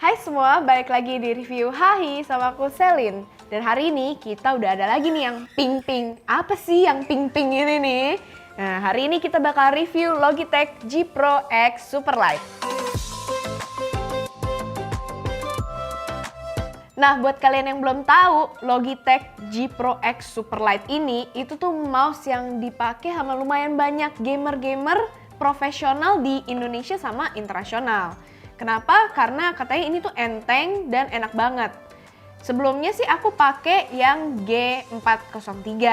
Hai semua, balik lagi di review Hahi sama aku Selin. Dan hari ini kita udah ada lagi nih yang pink-pink. Apa sih yang pink-pink ini nih? Nah, hari ini kita bakal review Logitech G Pro X Superlight. Nah, buat kalian yang belum tahu, Logitech G Pro X Superlight ini itu tuh mouse yang dipakai sama lumayan banyak gamer-gamer profesional di Indonesia sama internasional. Kenapa? Karena katanya ini tuh enteng dan enak banget. Sebelumnya sih aku pakai yang G403.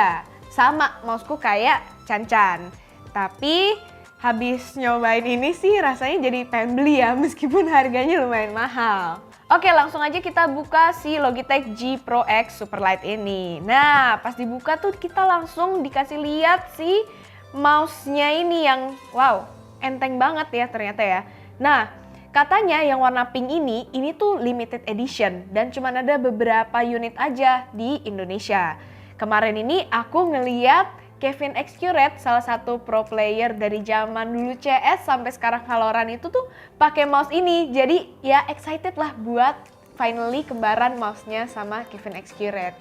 Sama mouseku kayak Can-Can. Tapi habis nyobain ini sih rasanya jadi pengen beli ya meskipun harganya lumayan mahal. Oke, langsung aja kita buka si Logitech G Pro X Superlight ini. Nah, pas dibuka tuh kita langsung dikasih lihat si mouse-nya ini yang wow, enteng banget ya ternyata ya. Nah, katanya yang warna pink ini tuh limited edition dan cuma ada beberapa unit aja di Indonesia. Kemarin ini aku ngeliat Kevin Xcurate, salah satu pro player dari zaman dulu CS sampai sekarang Valorant itu tuh pakai mouse ini. Jadi ya excited lah buat finally kembaran mouse-nya sama Kevin Xcurate.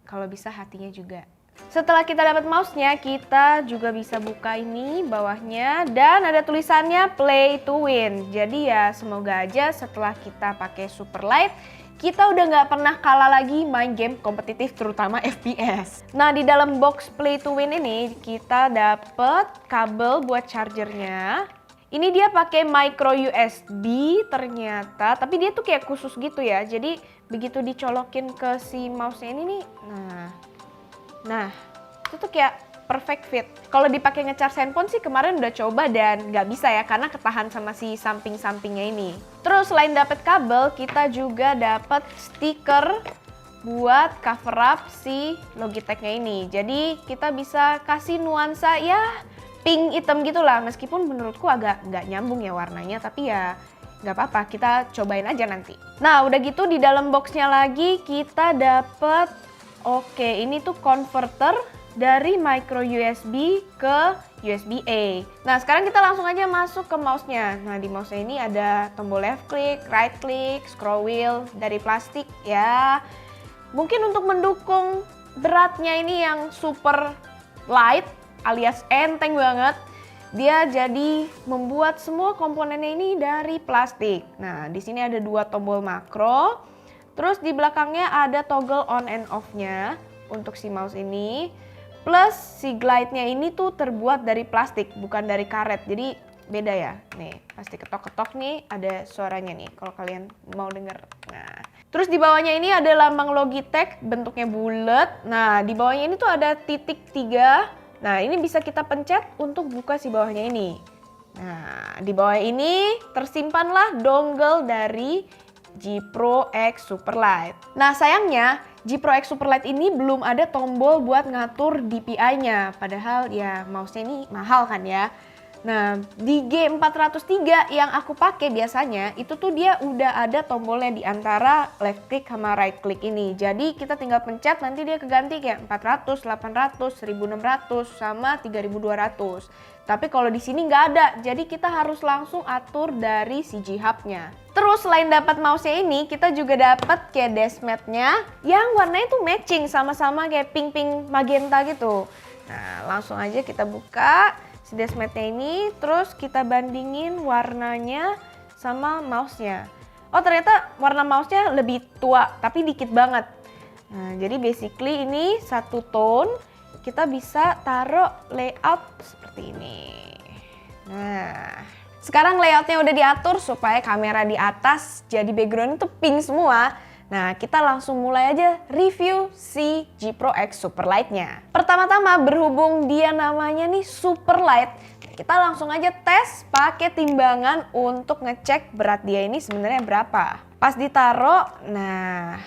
Kalau bisa hatinya juga. Setelah kita dapat mouse-nya, kita juga bisa buka ini bawahnya dan ada tulisannya Play to Win. Jadi ya semoga aja setelah kita pakai Superlight, kita udah nggak pernah kalah lagi main game kompetitif terutama FPS. Nah, di dalam box Play to Win ini kita dapet kabel buat chargernya. Ini dia pakai micro USB ternyata, tapi dia tuh kayak khusus gitu ya. Jadi begitu dicolokin ke si mouse-nya ini nih, Nah, itu tuh kayak perfect fit. Kalau dipakai nge-charge handphone sih kemarin udah coba dan nggak bisa ya karena ketahan sama si samping-sampingnya ini. Terus selain dapat kabel, kita juga dapat stiker buat cover up si Logitech-nya ini. Jadi kita bisa kasih nuansa ya pink hitam gitulah. Meskipun menurutku agak nggak nyambung ya warnanya, tapi ya nggak apa-apa, kita cobain aja nanti. Nah, udah gitu di dalam boxnya lagi kita dapat ini tuh converter dari micro USB ke USB-A. Nah, sekarang kita langsung aja masuk ke mouse-nya. Nah, di mouse-nya ini ada tombol left click, right click, scroll wheel dari plastik ya. Mungkin untuk mendukung beratnya ini yang super light alias enteng banget, dia jadi membuat semua komponennya ini dari plastik. Nah, di sini ada dua tombol makro. Terus di belakangnya ada toggle on and off-nya untuk si mouse ini. Plus si glide-nya ini tuh terbuat dari plastik, bukan dari karet. Jadi beda ya. Nih, pasti ketok-ketok nih ada suaranya nih kalau kalian mau denger. Nah, terus di bawahnya ini ada lambang Logitech, bentuknya bulat. Nah, di bawahnya ini tuh ada titik 3. Nah, ini bisa kita pencet untuk buka si bawahnya ini. Nah, di bawah ini tersimpanlah dongle dari G Pro X Superlight. Nah, sayangnya G Pro X Superlight ini belum ada tombol buat ngatur DPI-nya. Padahal ya mouse-nya ini mahal kan ya. Nah, di G403 yang aku pakai biasanya itu tuh dia udah ada tombolnya di antara left click sama right click ini. Jadi kita tinggal pencet nanti dia keganti kayak 400, 800, 1600 sama 3200. Tapi kalau di sini nggak ada, jadi kita harus langsung atur dari si G-Hub-nya. Terus selain dapat mouse-nya ini, kita juga dapat kayak deskmat-nya yang warnanya tuh matching sama-sama kayak pink-pink magenta gitu. Nah, langsung aja kita buka si deskmat-nya ini, terus kita bandingin warnanya sama mouse-nya. Oh, ternyata warna mouse-nya lebih tua, tapi dikit banget. Nah, jadi basically ini satu tone. Kita bisa taruh layout seperti ini. Nah, sekarang layoutnya udah diatur supaya kamera di atas jadi background itu pink semua. Nah, kita langsung mulai aja review si G Pro X Superlight-nya. Pertama-tama berhubung dia namanya nih Superlight, kita langsung aja tes pakai timbangan untuk ngecek berat dia ini sebenarnya berapa. Pas ditaruh, nah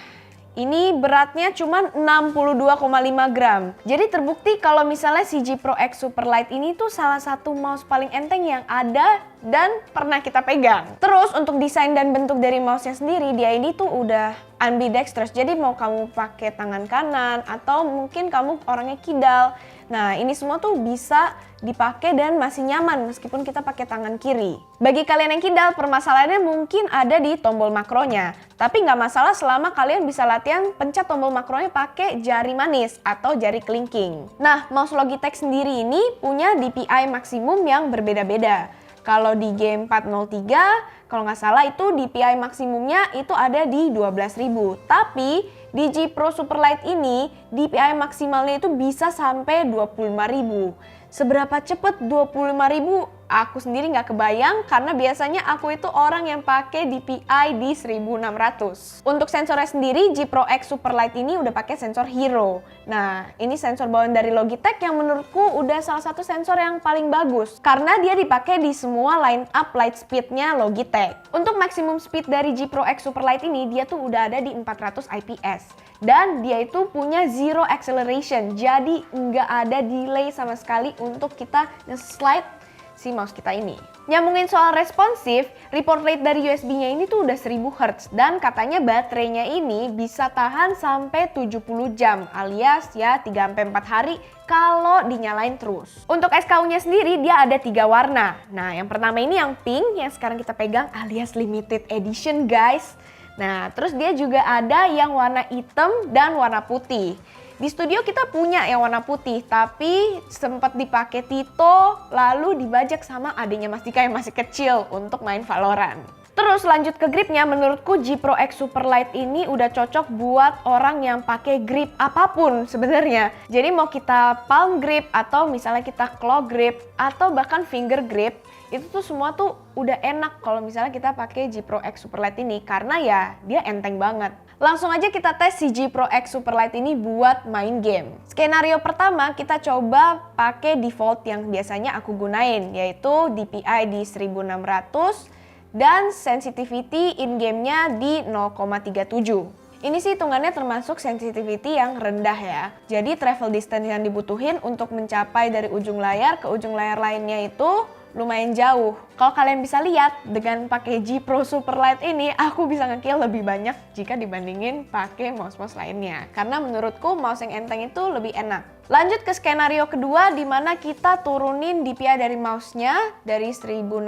ini beratnya cuma 62,5 gram. Jadi terbukti kalau misalnya si G Pro X Superlight ini tuh salah satu mouse paling enteng yang ada dan pernah kita pegang. Terus untuk desain dan bentuk dari mouse-nya sendiri, dia ini tuh udah ambidextrous. Jadi mau kamu pakai tangan kanan atau mungkin kamu orangnya kidal, Nah, ini semua tuh bisa dipakai dan masih nyaman meskipun kita pakai tangan kiri. Bagi kalian yang kidal, permasalahannya mungkin ada di tombol makronya. Tapi nggak masalah selama kalian bisa latihan pencet tombol makronya pakai jari manis atau jari kelingking. Nah, mouse Logitech sendiri ini punya DPI maksimum yang berbeda-beda. Kalau di game 403, kalau nggak salah itu DPI maksimumnya itu ada di 12.000. Tapi di G Pro Superlight ini DPI maksimalnya itu bisa sampai 25.000. Seberapa cepet 25.000? Aku sendiri nggak kebayang karena biasanya aku itu orang yang pakai DPI di 1600. Untuk sensornya sendiri, G Pro X Superlight ini udah pakai sensor Hero. Nah, ini sensor bawaan dari Logitech yang menurutku udah salah satu sensor yang paling bagus karena dia dipakai di semua line up light speednya Logitech. Untuk maximum speed dari G Pro X Superlight ini, dia tuh udah ada di 400 IPS. Dan dia itu punya zero acceleration, jadi nggak ada delay sama sekali untuk kita nge-slide si mouse kita ini. Nyambungin soal responsif, report rate dari USB-nya ini tuh udah 1000 Hz dan katanya baterainya ini bisa tahan sampai 70 jam alias ya 3-4 hari kalau dinyalain terus. Untuk SKU-nya sendiri dia ada 3 warna. Nah, yang pertama ini yang pink yang sekarang kita pegang alias limited edition guys. Nah, terus dia juga ada yang warna hitam dan warna putih. Di studio kita punya yang warna putih, tapi sempat dipakai Tito, lalu dibajak sama adiknya Mas Dika yang masih kecil untuk main Valorant. Terus lanjut ke gripnya, menurutku G Pro X Superlight ini udah cocok buat orang yang pakai grip apapun sebenarnya. Jadi mau kita palm grip atau misalnya kita claw grip atau bahkan finger grip, itu tuh semua tuh udah enak kalau misalnya kita pakai G Pro X Superlight ini karena ya dia enteng banget. Langsung aja kita tes si G Pro X Superlight ini buat main game. Skenario pertama kita coba pakai default yang biasanya aku gunain, yaitu DPI di 1600 dan sensitivity in-game-nya di 0,37. Ini sih hitungannya termasuk sensitivity yang rendah ya. Jadi travel distance yang dibutuhin untuk mencapai dari ujung layar ke ujung layar lainnya itu lumayan jauh. Kalau kalian bisa lihat dengan pakai G Pro Superlight ini, aku bisa nge-kill lebih banyak jika dibandingin pakai mouse-mouse lainnya. Karena menurutku mouse yang enteng itu lebih enak. Lanjut ke skenario kedua di mana kita turunin DPI dari mouse-nya dari 1600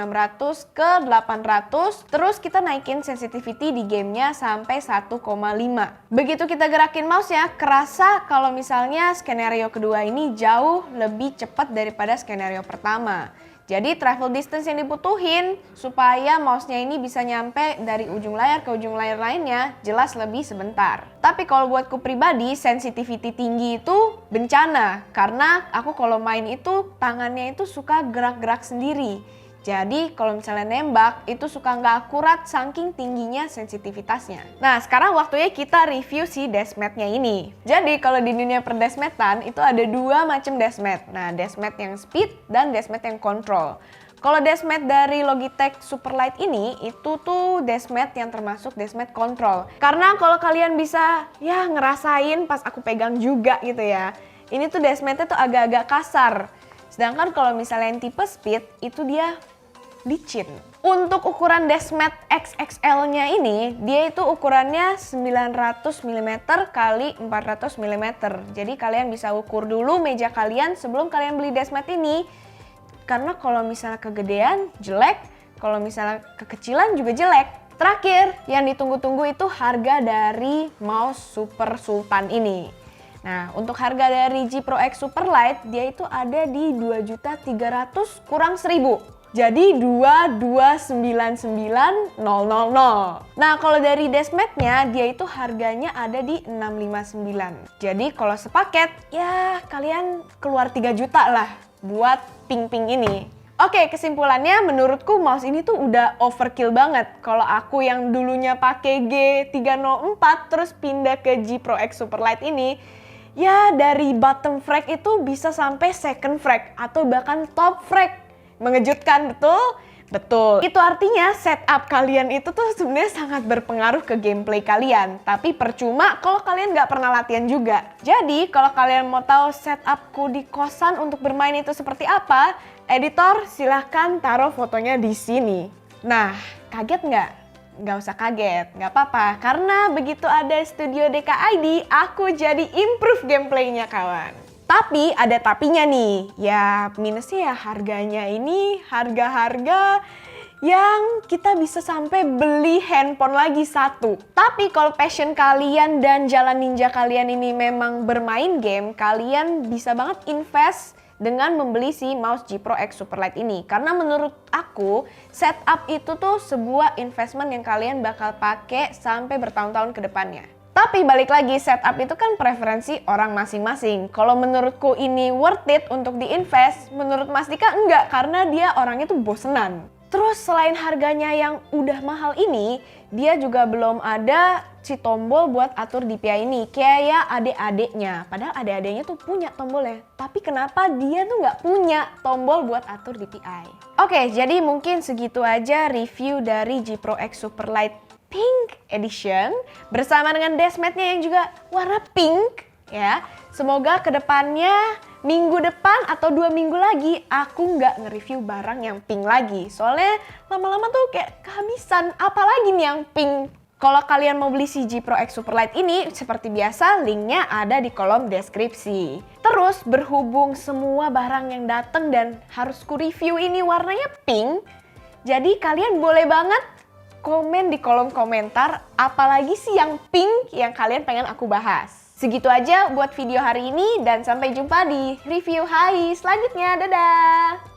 ke 800, terus kita naikin sensitivity di gamenya sampai 1,5. Begitu kita gerakin mouse-nya, kerasa kalau misalnya skenario kedua ini jauh lebih cepat daripada skenario pertama. Jadi travel distance yang dibutuhin supaya mouse-nya ini bisa nyampe dari ujung layar ke ujung layar lainnya jelas lebih sebentar. Tapi kalau buatku pribadi, sensitivity tinggi itu bencana. Karena aku kalau main itu tangannya itu suka gerak-gerak sendiri. Jadi kalau misalnya nembak itu suka nggak akurat saking tingginya sensitivitasnya. Nah sekarang waktunya kita review si dashmat-nya ini. Jadi kalau di dunia perdashmatan itu ada dua macam dashmat. Nah dashmat yang speed dan dashmat yang control. Kalau dashmat dari Logitech Superlight ini itu tuh dashmat yang termasuk dashmat control. Karena kalau kalian bisa ya ngerasain pas aku pegang juga gitu ya. Ini tuh dashmatnya tuh agak-agak kasar. Sedangkan kalau misalnya yang tipe speed itu dia licin. Untuk ukuran dashmat XXL-nya ini, dia itu ukurannya 900 mm kali 400 mm. Jadi kalian bisa ukur dulu meja kalian sebelum kalian beli dashmat ini. Karena kalau misalnya kegedean jelek, kalau misalnya kekecilan juga jelek. Terakhir, yang ditunggu-tunggu itu harga dari mouse Super Sultan ini. Nah, untuk harga dari G Pro X Superlight, dia itu ada di 2.300.000 kurang 1.000. Jadi 2299000. Nah, kalau dari dashmat-nya dia itu harganya ada di 659. Jadi kalau sepaket ya kalian keluar 3 juta lah buat ping-ping ini. Oke, kesimpulannya menurutku mouse ini tuh udah overkill banget. Kalau aku yang dulunya pakai G304 terus pindah ke G Pro X Superlight ini, ya dari bottom frag itu bisa sampai second frag atau bahkan top frag. Mengejutkan, betul? Betul. Itu artinya setup kalian itu tuh sebenarnya sangat berpengaruh ke gameplay kalian. Tapi percuma kalau kalian nggak pernah latihan juga. Jadi kalau kalian mau tahu setupku di kosan untuk bermain itu seperti apa, editor silahkan taruh fotonya di sini. Nah, kaget nggak? Nggak usah kaget, nggak apa-apa. Karena begitu ada Studio DK ID, aku jadi improve gameplaynya kawan. Tapi ada tapinya nih, ya minusnya ya harganya ini harga-harga yang kita bisa sampai beli handphone lagi satu. Tapi kalau passion kalian dan jalan ninja kalian ini memang bermain game, kalian bisa banget invest dengan membeli si mouse G Pro X Superlight ini. Karena menurut aku, setup itu tuh sebuah investment yang kalian bakal pakai sampai bertahun-tahun ke depannya. Tapi balik lagi, setup itu kan preferensi orang masing-masing. Kalau menurutku ini worth it untuk diinvest, menurut Mas Dika enggak, karena dia orangnya tuh bosenan. Terus selain harganya yang udah mahal ini, dia juga belum ada si tombol buat atur DPI ini. Kayak adik-adiknya, padahal adik-adiknya tuh punya tombolnya. Tapi kenapa dia tuh nggak punya tombol buat atur DPI? Oke, jadi mungkin segitu aja review dari G Pro X Superlight Pink Edition bersama dengan dashmatnya yang juga warna pink ya. Semoga kedepannya minggu depan atau 2 minggu lagi aku nggak nge-review barang yang pink lagi. Soalnya lama-lama tuh kayak kehabisan. Apalagi nih yang pink. Kalau kalian mau beli si G Pro X Superlight ini, seperti biasa linknya ada di kolom deskripsi. Terus berhubung semua barang yang datang dan harus ku review ini warnanya pink, jadi kalian boleh banget komen di kolom komentar apalagi sih yang pink yang kalian pengen aku bahas. Segitu aja buat video hari ini dan sampai jumpa di review Hai selanjutnya. Dadah!